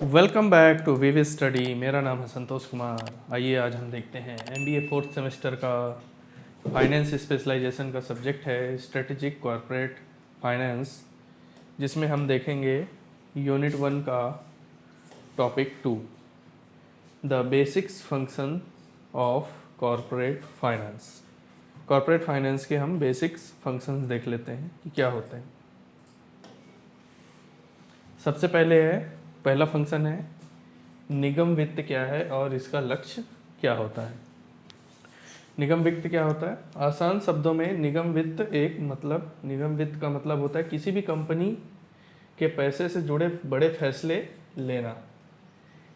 Welcome back to VV study. मेरा नाम है संतोष कुमार। आइए आज हम देखते हैं एमबीए फोर्थ सेमेस्टर का फाइनेंस स्पेशलाइजेशन का सब्जेक्ट है स्ट्रेटेजिक कॉर्पोरेट फाइनेंस, जिसमें हम देखेंगे यूनिट 1 का topic 2 the basics function of corporate finance. Corporate finance के हम बेसिक्स फंक्शंस देख लेते हैं कि क्या होते हैं। सबसे पहले पहला फंक्शन है निगम वित्त क्या है और इसका लक्ष्य क्या होता है। निगम वित्त क्या होता है? आसान शब्दों में निगम वित्त निगम वित्त का मतलब होता है किसी भी कंपनी के पैसे से जुड़े बड़े फैसले लेना।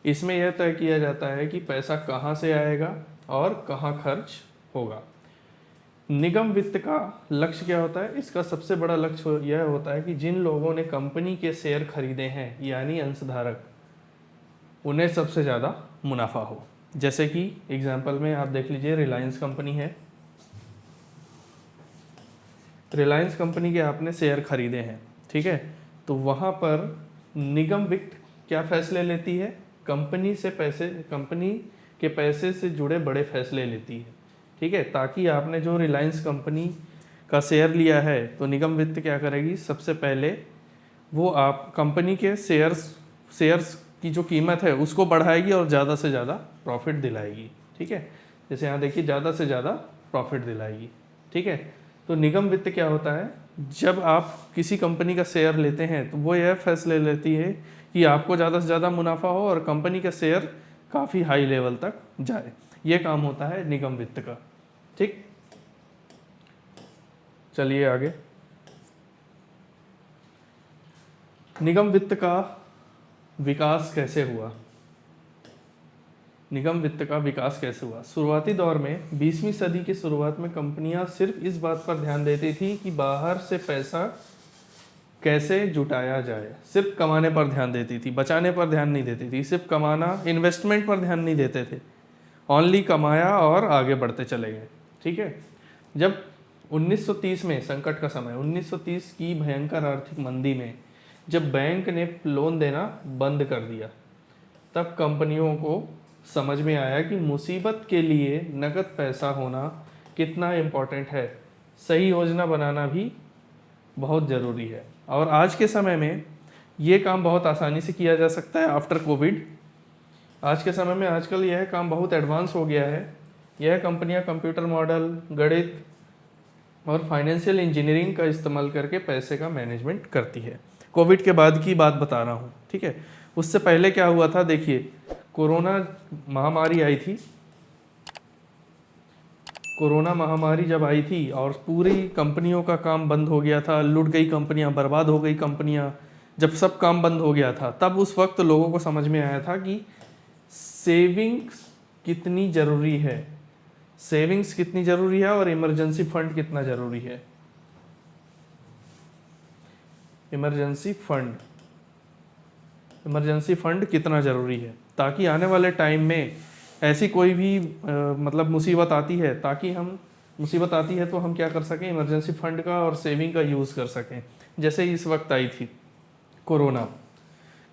इसमें यह तय किया जाता है कि पैसा कहाँ से आएगा और कहाँ खर्च होगा। निगम वित्त का लक्ष्य क्या होता है? इसका सबसे बड़ा लक्ष्य यह होता है कि जिन लोगों ने कंपनी के शेयर खरीदे हैं यानी अंशधारक, उन्हें सबसे ज़्यादा मुनाफा हो। जैसे कि एग्जांपल में आप देख लीजिए, रिलायंस कंपनी है। रिलायंस कंपनी के आपने शेयर खरीदे हैं, ठीक है, तो वहाँ पर निगम वित्त क्या फैसले लेती है? कंपनी के पैसे से जुड़े बड़े फैसले लेती है, ठीक है। ताकि आपने जो रिलायंस कंपनी का शेयर लिया है तो निगम वित्त क्या करेगी? सबसे पहले वो आप कंपनी के शेयर्स की जो कीमत है उसको बढ़ाएगी और ज़्यादा से ज़्यादा प्रॉफिट दिलाएगी, ठीक है। जैसे यहाँ देखिए, ज़्यादा से ज़्यादा प्रॉफिट दिलाएगी, ठीक है। तो निगम वित्त क्या होता है? जब आप किसी कंपनी का शेयर लेते हैं तो वो यह फैसले लेती है कि आपको ज़्यादा से ज़्यादा मुनाफा हो और कंपनी का शेयर काफ़ी हाई लेवल तक जाए। ये काम होता है निगम वित्त का, ठीक। चलिए आगे। निगम वित्त का विकास कैसे हुआ? निगम वित्त का विकास कैसे हुआ? शुरुआती दौर में 20वीं सदी की शुरुआत में कंपनियां सिर्फ इस बात पर ध्यान देती थी कि बाहर से पैसा कैसे जुटाया जाए। सिर्फ कमाने पर ध्यान देती थी, बचाने पर ध्यान नहीं देती थी। सिर्फ कमाना, इन्वेस्टमेंट पर ध्यान नहीं देते थे। ओनली कमाया और आगे बढ़ते चले गए, ठीक है। जब 1930 में संकट का समय, 1930 की भयंकर आर्थिक मंदी में जब बैंक ने लोन देना बंद कर दिया, तब कंपनियों को समझ में आया कि मुसीबत के लिए नकद पैसा होना कितना इम्पोर्टेंट है। सही योजना बनाना भी बहुत ज़रूरी है। और आज के समय में ये काम बहुत आसानी से किया जा सकता है आफ्टर कोविड। आज के समय में आजकल यह काम बहुत एडवांस हो गया है। यह कंपनियां कंप्यूटर मॉडल, गणित और फाइनेंशियल इंजीनियरिंग का इस्तेमाल करके पैसे का मैनेजमेंट करती है। कोविड के बाद की बात बता रहा हूँ, ठीक है। उससे पहले क्या हुआ था? देखिए, कोरोना महामारी आई थी। कोरोना महामारी जब आई थी और पूरी कंपनियों का काम बंद हो गया था, लूट गई कंपनियां, बर्बाद हो गई कंपनियां। जब सब काम बंद हो गया था, तब उस वक्त लोगों को समझ में आया था कि सेविंग्स कितनी ज़रूरी है। सेविंग्स कितनी ज़रूरी है और इमरजेंसी फंड कितना ज़रूरी है। इमरजेंसी फंड कितना ज़रूरी है, ताकि आने वाले टाइम में ऐसी कोई भी मुसीबत आती है, मुसीबत आती है तो हम क्या कर सकें? इमरजेंसी फंड का और सेविंग का यूज़ कर सकें। जैसे इस वक्त आई थी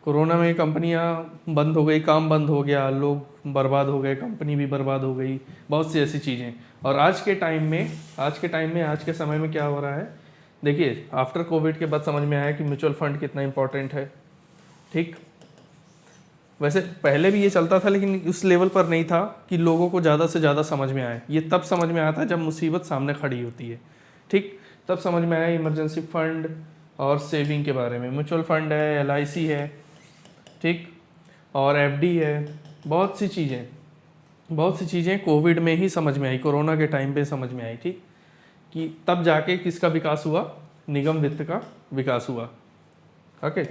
कोरोना में कंपनियां बंद हो गई, काम बंद हो गया, लोग बर्बाद हो गए, कंपनी भी बर्बाद हो गई, बहुत सी ऐसी चीज़ें। और आज के समय में क्या हो रहा है? देखिए, आफ्टर कोविड के बाद समझ में आया कि म्यूचुअल फंड कितना इंपॉर्टेंट है, ठीक। वैसे पहले भी ये चलता था, लेकिन उस लेवल पर नहीं था कि लोगों को ज़्यादा से ज़्यादा समझ में आए। ये तब समझ में आता है जब मुसीबत सामने खड़ी होती है, ठीक। तब समझ में आया इमरजेंसी फंड और सेविंग के बारे में। म्यूचुअल फंड है, LIC है, ठीक, और FD है। बहुत सी चीज़ें कोविड में ही समझ में आई, कोरोना के टाइम पे समझ में आई, ठीक, कि तब जाके किसका विकास हुआ? निगम वित्त का विकास हुआ। ओके,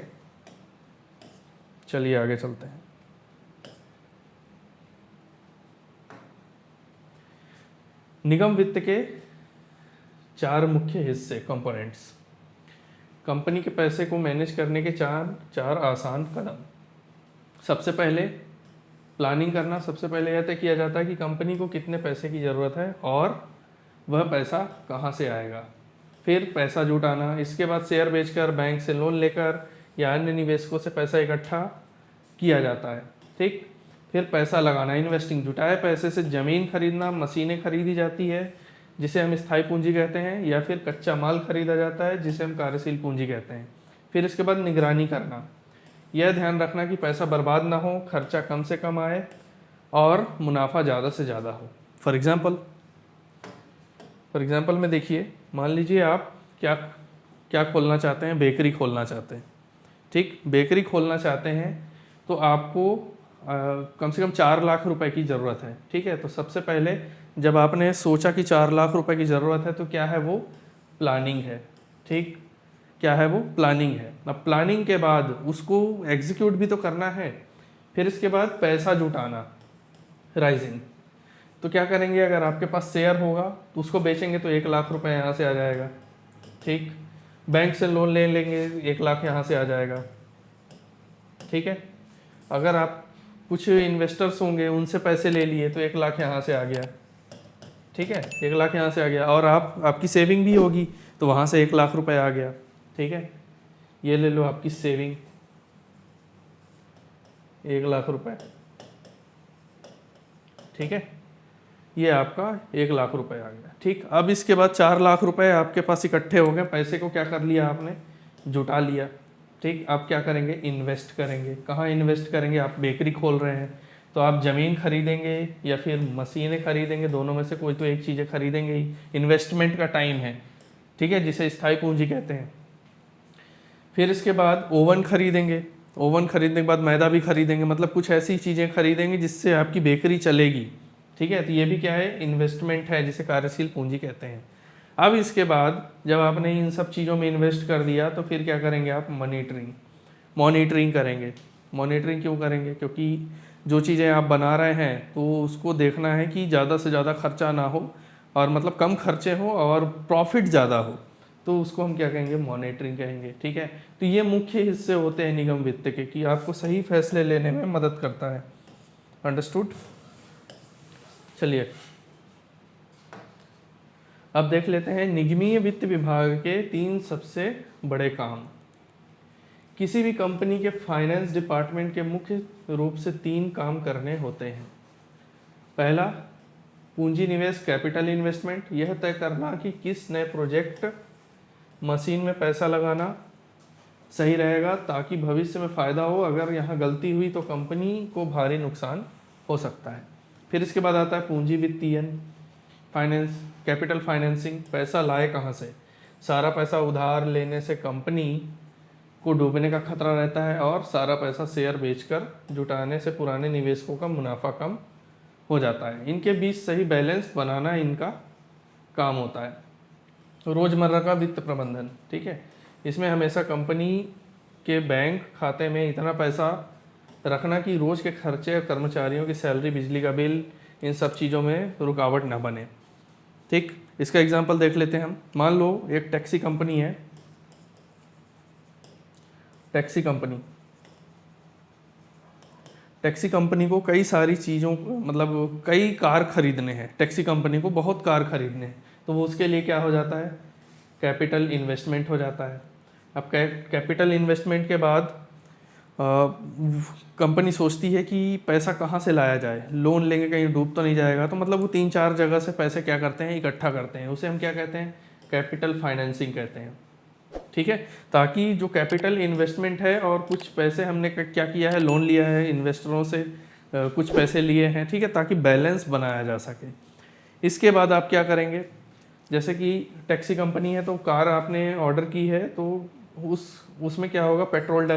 चलिए आगे चलते हैं। निगम वित्त के 4 मुख्य हिस्से, कंपोनेंट्स। कंपनी के पैसे को मैनेज करने के चार आसान कदम। सबसे पहले प्लानिंग करना। सबसे पहले यह तय किया जाता है कि कंपनी को कितने पैसे की ज़रूरत है और वह पैसा कहाँ से आएगा। फिर पैसा जुटाना। इसके बाद शेयर बेचकर, बैंक से लोन लेकर या अन्य निवेशकों से पैसा इकट्ठा किया जाता है। ठीक, फिर पैसा लगाना, इन्वेस्टिंग, जुटाए पैसे से ज़मीन खरीदना, मशीनें खरीदी जाती है जिसे हम स्थायी पूंजी कहते हैं, या फिर कच्चा माल खरीदा जाता है जिसे हम कार्यशील पूंजी कहते हैं। फिर इसके बाद निगरानी करना, यह ध्यान रखना कि पैसा बर्बाद ना हो, खर्चा कम से कम आए और मुनाफा ज़्यादा से ज़्यादा हो। फॉर एग्जाम्पल में देखिए, मान लीजिए आप क्या क्या खोलना चाहते हैं, बेकरी खोलना चाहते हैं। ठीक, बेकरी खोलना चाहते हैं तो आपको कम से कम 4 लाख रुपए की ज़रूरत है। ठीक है, तो सबसे पहले जब आपने सोचा कि 4 लाख रुपए की ज़रूरत है तो क्या है वो प्लानिंग है। ठीक, क्या है वो प्लानिंग है। अब प्लानिंग के बाद उसको एग्जीक्यूट भी तो करना है। फिर इसके बाद पैसा जुटाना, राइजिंग। तो क्या करेंगे, अगर आपके पास शेयर होगा तो उसको बेचेंगे तो 1 लाख रुपए यहाँ से आ जाएगा। ठीक, बैंक से लोन ले लेंगे, 1 लाख यहाँ से आ जाएगा। ठीक है, अगर आप कुछ इन्वेस्टर्स होंगे उनसे पैसे ले लिए तो 1 लाख यहाँ से आ गया। ठीक है, 1 लाख यहाँ से आ गया, और आपकी सेविंग भी होगी तो वहाँ से 1 लाख रुपए आ गया। ठीक है, ये ले लो आपकी सेविंग 1 लाख रुपए। ठीक है, ये आपका 1 लाख रुपए आ गया। ठीक, अब इसके बाद 4 लाख रुपए आपके पास इकट्ठे हो गए, पैसे को क्या कर लिया आपने, जुटा लिया। ठीक, आप क्या करेंगे, इन्वेस्ट करेंगे। कहाँ इन्वेस्ट करेंगे, आप बेकरी खोल रहे हैं तो आप ज़मीन खरीदेंगे या फिर मशीनें खरीदेंगे, दोनों में से कोई तो एक चीज़ें खरीदेंगे ही। इन्वेस्टमेंट का टाइम है, ठीक है, जिसे स्थायी पूंजी कहते हैं। फिर इसके बाद ओवन खरीदेंगे, ओवन खरीदने के बाद मैदा भी खरीदेंगे, मतलब कुछ ऐसी चीज़ें खरीदेंगे जिससे आपकी बेकरी चलेगी। ठीक है, तो ये भी क्या है, इन्वेस्टमेंट है जिसे कार्यशील पूंजी कहते हैं। अब इसके बाद जब आपने इन सब चीज़ों में इन्वेस्ट कर दिया तो फिर क्या करेंगे आप, मॉनिटरिंग करेंगे। मॉनिटरिंग क्यों करेंगे, क्योंकि जो चीज़ें आप बना रहे हैं तो उसको देखना है कि ज़्यादा से ज़्यादा खर्चा ना हो, और मतलब कम खर्चे हो और प्रॉफिट ज़्यादा हो, तो उसको हम क्या कहेंगे, मॉनिटरिंग कहेंगे। ठीक है, तो ये मुख्य हिस्से होते हैं निगम वित्त के कि आपको सही फैसले लेने में मदद करता है। अंडरस्टूड। चलिए अब देख लेते हैं निगमीय वित्त विभाग के 3 सबसे बड़े काम। किसी भी कंपनी के फाइनेंस डिपार्टमेंट के मुख्य रूप से 3 काम करने होते हैं। पहला, पूंजी निवेश, कैपिटल इन्वेस्टमेंट, यह तय करना कि किस नए प्रोजेक्ट, मशीन में पैसा लगाना सही रहेगा ताकि भविष्य में फ़ायदा हो। अगर यहाँ गलती हुई तो कंपनी को भारी नुकसान हो सकता है। फिर इसके बाद आता है पूंजी वित्तीयन, फाइनेंस, कैपिटल फाइनेंसिंग, पैसा लाए कहाँ से। सारा पैसा उधार लेने से कंपनी को डूबने का खतरा रहता है, और सारा पैसा शेयर बेचकर जुटाने से पुराने निवेशकों का मुनाफा कम हो जाता है। इनके बीच सही बैलेंस बनाना इनका काम होता है। रोज़मर्रा का वित्त प्रबंधन, ठीक है, इसमें हमेशा कंपनी के बैंक खाते में इतना पैसा रखना कि रोज़ के खर्चे, कर्मचारियों की सैलरी, बिजली का बिल, इन सब चीज़ों में रुकावट ना बने। ठीक, इसका एग्जांपल देख लेते हैं हम। मान लो एक टैक्सी कंपनी है, टैक्सी कंपनी को कई सारी चीज़ों, मतलब कई कार खरीदने हैं, टैक्सी कंपनी को बहुत कार खरीदने हैं, तो वो उसके लिए क्या हो जाता है, कैपिटल इन्वेस्टमेंट हो जाता है। अब कैपिटल इन्वेस्टमेंट के बाद कंपनी सोचती है कि पैसा कहाँ से लाया जाए, लोन लेंगे कहीं डूब तो नहीं जाएगा, तो मतलब वो 3-4 जगह से पैसे क्या करते हैं, इकट्ठा करते हैं। उसे हम क्या कहते हैं, कैपिटल फाइनेंसिंग कहते हैं। ठीक है, ताकि जो कैपिटल इन्वेस्टमेंट है और कुछ पैसे हमने क्या किया है, लोन लिया है इन्वेस्टरों से, कुछ पैसे लिए हैं, ठीक है, ताकि बैलेंस बनाया जा सके। इसके बाद आप क्या करेंगे, जैसे कि टैक्सी कंपनी है तो कार आपने ऑर्डर की है, तो उसमें क्या होगा, पेट्रोल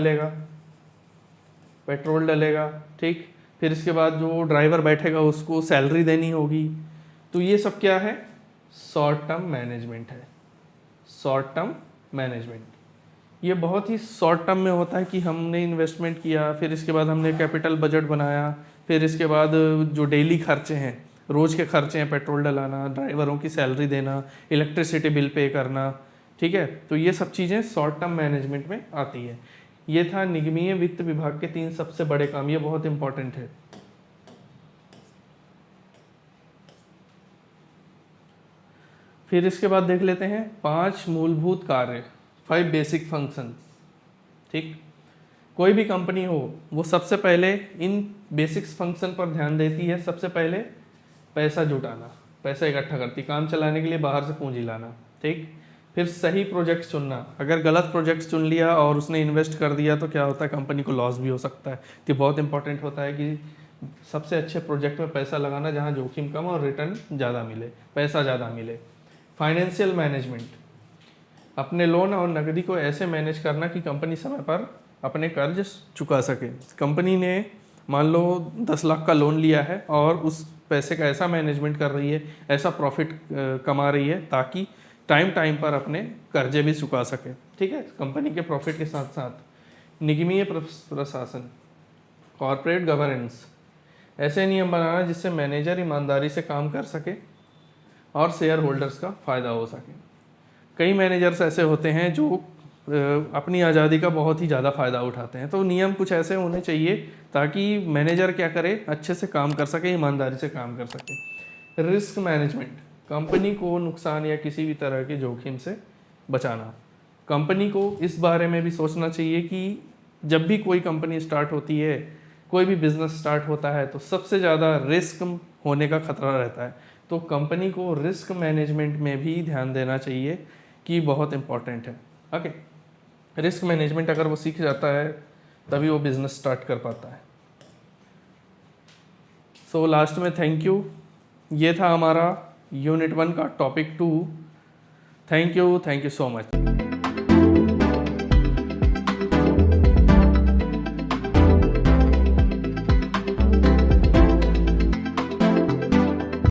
डलेगा। ठीक, फिर इसके बाद जो ड्राइवर बैठेगा उसको सैलरी देनी होगी। तो ये सब क्या है, शॉर्ट टर्म मैनेजमेंट है। शॉर्ट टर्म मैनेजमेंट ये बहुत ही शॉर्ट टर्म में होता है कि हमने इन्वेस्टमेंट किया, फिर इसके बाद हमने कैपिटल बजट बनाया, फिर इसके बाद जो डेली खर्चे हैं, रोज़ के खर्चे हैं, पेट्रोल डलाना, ड्राइवरों की सैलरी देना, इलेक्ट्रिसिटी बिल पे करना, ठीक है, तो ये सब चीज़ें शॉर्ट टर्म मैनेजमेंट में आती है। ये था निगमीय वित्त विभाग के 3 सबसे बड़े काम, ये बहुत इंपॉर्टेंट है। फिर इसके बाद देख लेते हैं 5 मूलभूत कार्य, 5 बेसिक फंक्शन। ठीक, कोई भी कंपनी हो वो सबसे पहले इन बेसिक्स फंक्शन पर ध्यान देती है। सबसे पहले पैसा जुटाना, पैसा इकट्ठा करती, काम चलाने के लिए बाहर से पूंजी लाना, ठीक। फिर सही प्रोजेक्ट चुनना, अगर गलत प्रोजेक्ट चुन लिया और उसने इन्वेस्ट कर दिया तो क्या होता है, कंपनी को लॉस भी हो सकता है। तो बहुत इंपॉर्टेंट होता है कि सबसे अच्छे प्रोजेक्ट में पैसा लगाना जहाँ जोखिम कम और रिटर्न ज़्यादा मिले, पैसा ज़्यादा मिले। फाइनेंशियल मैनेजमेंट, अपने लोन और नकदी को ऐसे मैनेज करना कि कंपनी समय पर अपने कर्ज चुका सके। कंपनी ने मान लो 10 लाख का लोन लिया है और उस पैसे का ऐसा मैनेजमेंट कर रही है, ऐसा प्रॉफिट कमा रही है ताकि टाइम पर अपने कर्जे भी चुका सके, ठीक है। कंपनी के प्रॉफिट के साथ साथ निगमीय प्रशासन, कॉरपोरेट गवर्नेंस, ऐसे नियम बनाना जिससे मैनेजर ईमानदारी से काम कर सके और शेयर होल्डर्स का फ़ायदा हो सके। कई मैनेजर्स ऐसे होते हैं जो अपनी आज़ादी का बहुत ही ज़्यादा फ़ायदा उठाते हैं, तो नियम कुछ ऐसे होने चाहिए ताकि मैनेजर क्या करे, अच्छे से काम कर सके, ईमानदारी से काम कर सके। रिस्क मैनेजमेंट, कंपनी को नुकसान या किसी भी तरह के जोखिम से बचाना। कंपनी को इस बारे में भी सोचना चाहिए कि जब भी कोई कंपनी स्टार्ट होती है, कोई भी बिजनेस स्टार्ट होता है तो सबसे ज़्यादा रिस्क होने का खतरा रहता है। तो कंपनी को रिस्क मैनेजमेंट में भी ध्यान देना चाहिए कि बहुत इम्पॉर्टेंट है। ओके, रिस्क मैनेजमेंट अगर वो सीख जाता है तभी वो बिजनेस स्टार्ट कर पाता है। सो लास्ट में थैंक यू। ये था हमारा यूनिट 1 का topic 2। Thank you so much.